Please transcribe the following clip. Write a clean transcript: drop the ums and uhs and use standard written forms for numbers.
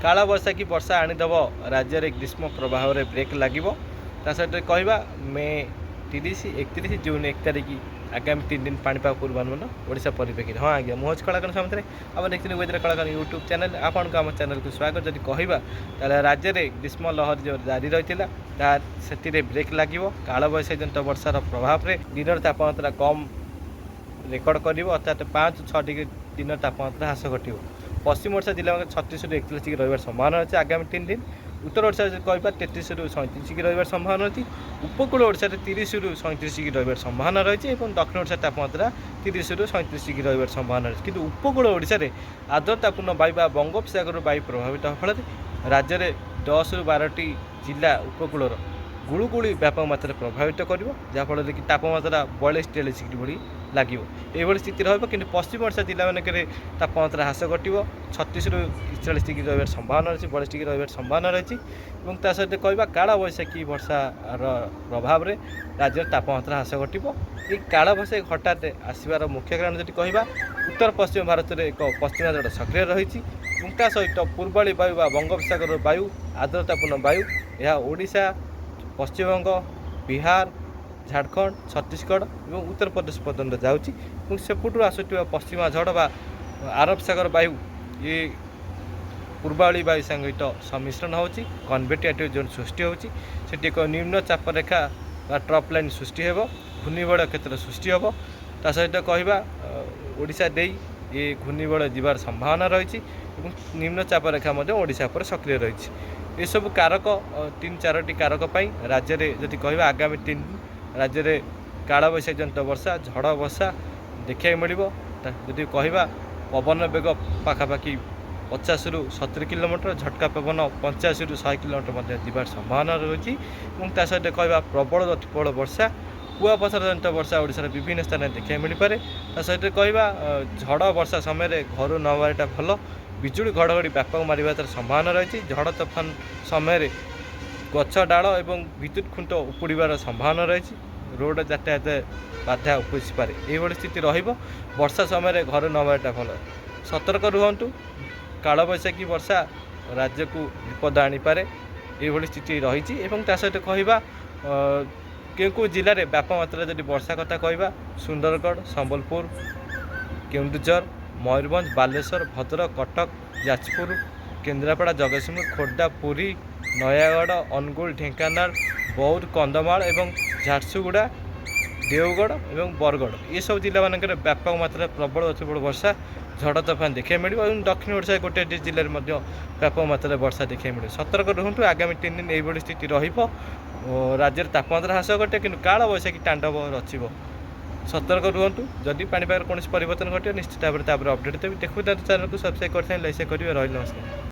कालबैशाखी वर्षा आनीदेव राज्य में ग्रीष्म प्रभाव में ब्रेक लगे सहित कहवा मे 30-31 जून 1 तारिख आगामी 3 दिन पाणीपाग पूर्वानुमान ओडिशा परिप्रेक्षी। हाँ आज्ञा मुझे कलाकार सामने आप देखते वेदर कलाकार यूट्यूब चैनल आपन को आम चैनल को स्वागत। जब कहवा राज्य में ग्रीष्म लहर जो जारी रही से ब्रेक लगे कालबैशाखी जनित वर्षार प्रभाव में दिन तापमात्रा कम रेकर्ड कर अर्थात 5-6 डिग्री दिन तापमात्रा ह्रास घट। पश्चिम ओडिशा जिला में 36 ରୁ 41 डिग्री रही संभावना अच्छे आगामी 3 दिन। उत्तर ओडिशा कह 33 ରୁ 37 डिग्री रही संभावना अच्छी। उपकूल ओडिशा 30 ରୁ 37 डिग्री रही संभावना रही और दक्षिण ओडिशा तापमात्रा 30 ରୁ 37 डिग्री रही संभावना रही। किंतु उपकूल ओडिशा रे आर्द्रतापूर्ण वायु बा बंगोपसागर वायु प्रभावित फल राज्य में 10 ରୁ 12ଟି जिला उपकूलर गुड़गुड़ी व्यापक मात्रा प्रभावित कर जहाँफल कि तापमात्रा 42-43 डिग्री भली लगे। यही स्थिति रही कि पश्चिम ओडिशा जिला मानक तापमात्रा ह्रास घट 36 ରୁ 41 डिग्री रही संभावना रही 42 डिग्री रही संभावना रही। सहित कहवा कालबैशाखी वर्षार प्रभाव में राज्य तापमात्रा ह्रास घट। ये कालबैशाखी हठात आसबार मुख्य कारण जब कहवा उत्तर पश्चिम भारत में एक पश्चिमा झड़ सक्रिय रही सहित पूर्वाली वायु बा बंगोपसागर वायु आर्द्रतापूर्ण वायु यह ओडिशा पश्चिमबंग बिहार झारखंड छत्तीसगढ़ और उत्तर प्रदेश पर्यटन जाऊँगी सेपटू आसुवा पश्चिमा झड़ बा आरब सागर वायु ये पूर्वाली वायु सहित सम्मिश्रण हो कन्वेक्टिव जोन सृष्टि होती एक निम्न चाप रेखा बा ट्रप लाइन सृष्टि हो घूर्णिबड़ क्षेत्र सृष्टि हो सहित कहवा ओडिशा दे ये घूर्णिबड़ जीवार संभावना रही निम्न चाप रेखा ओडिशा पर सक्रिय रही। ये सब कारक 3-4टी कारक राज्य में जब कहवा आगामी 3 दिन राज्य में कालबैशाखी जनित वर्षा झड़ वर्षा देखा मिल जदि कहवा पवन बेग पाखापाखि 50 ରୁ 70 किलोमीटर झटका पवन 85 ରୁ 100 किलोमीटर जीवार संभावना रही। सहित कहवा प्रबल प्रबल वर्षा कुआपथर जनित वर्षा ओडिशार विभिन्न स्थान में देखा मिल पारे। सहित कहवा झड़ वर्षा समय घर न बारिटा भल बिजुली घड़घड़ी व्यापक मार संभावना रही। झड़ तोफान समय गछ डाल एवं विद्युत खुंट उपुड़ार संभावना रही रोड यातायात बाधा उपसी पारे। यही स्थिति वर्षा समय घर न बारिटा भल सतर्क रुहतु कालबैशाखी वर्षा राज्य को विपद आनीपे ये स्थिति रही। सहित कहवा क्यों जिले में व्यापक मात्रा जब वर्षा कथा कहवा सुंदरगढ़ संबलपुर केन्दुझर मयूरभंज बालेश्वर भद्रक कटक जाजपुर केन्द्रापड़ा जगतसिंहपुर खोर्धा पुरी नयागढ़ अनुगुल ढेंकानाल बौद्ध कंधमाल एवं झारसुगुड़ा देवगढ़ और बरगढ़ ये सब जिला मानक व्यापक मात्रा प्रबल अति प्रबल वर्षा झड़ तोफान देखा मिले और दक्षिण ओडिशा गोटे जिले में व्यापक मात्रा वर्षा देखा मिले। सतर्क रुहतु आगामी 3 दिन यही स्थिति राज्य तापमात्रा ह्रास घटे कि कालबैशाखी तांडव रच। सतर्क रुहतु जदि पाणीपाग कौन परिवर्तन घटे निश्चित भाव में अपडेट देवी देखते चैनल को सब्सक्राइब कर लाइक करेंगे। रही नमस्कार।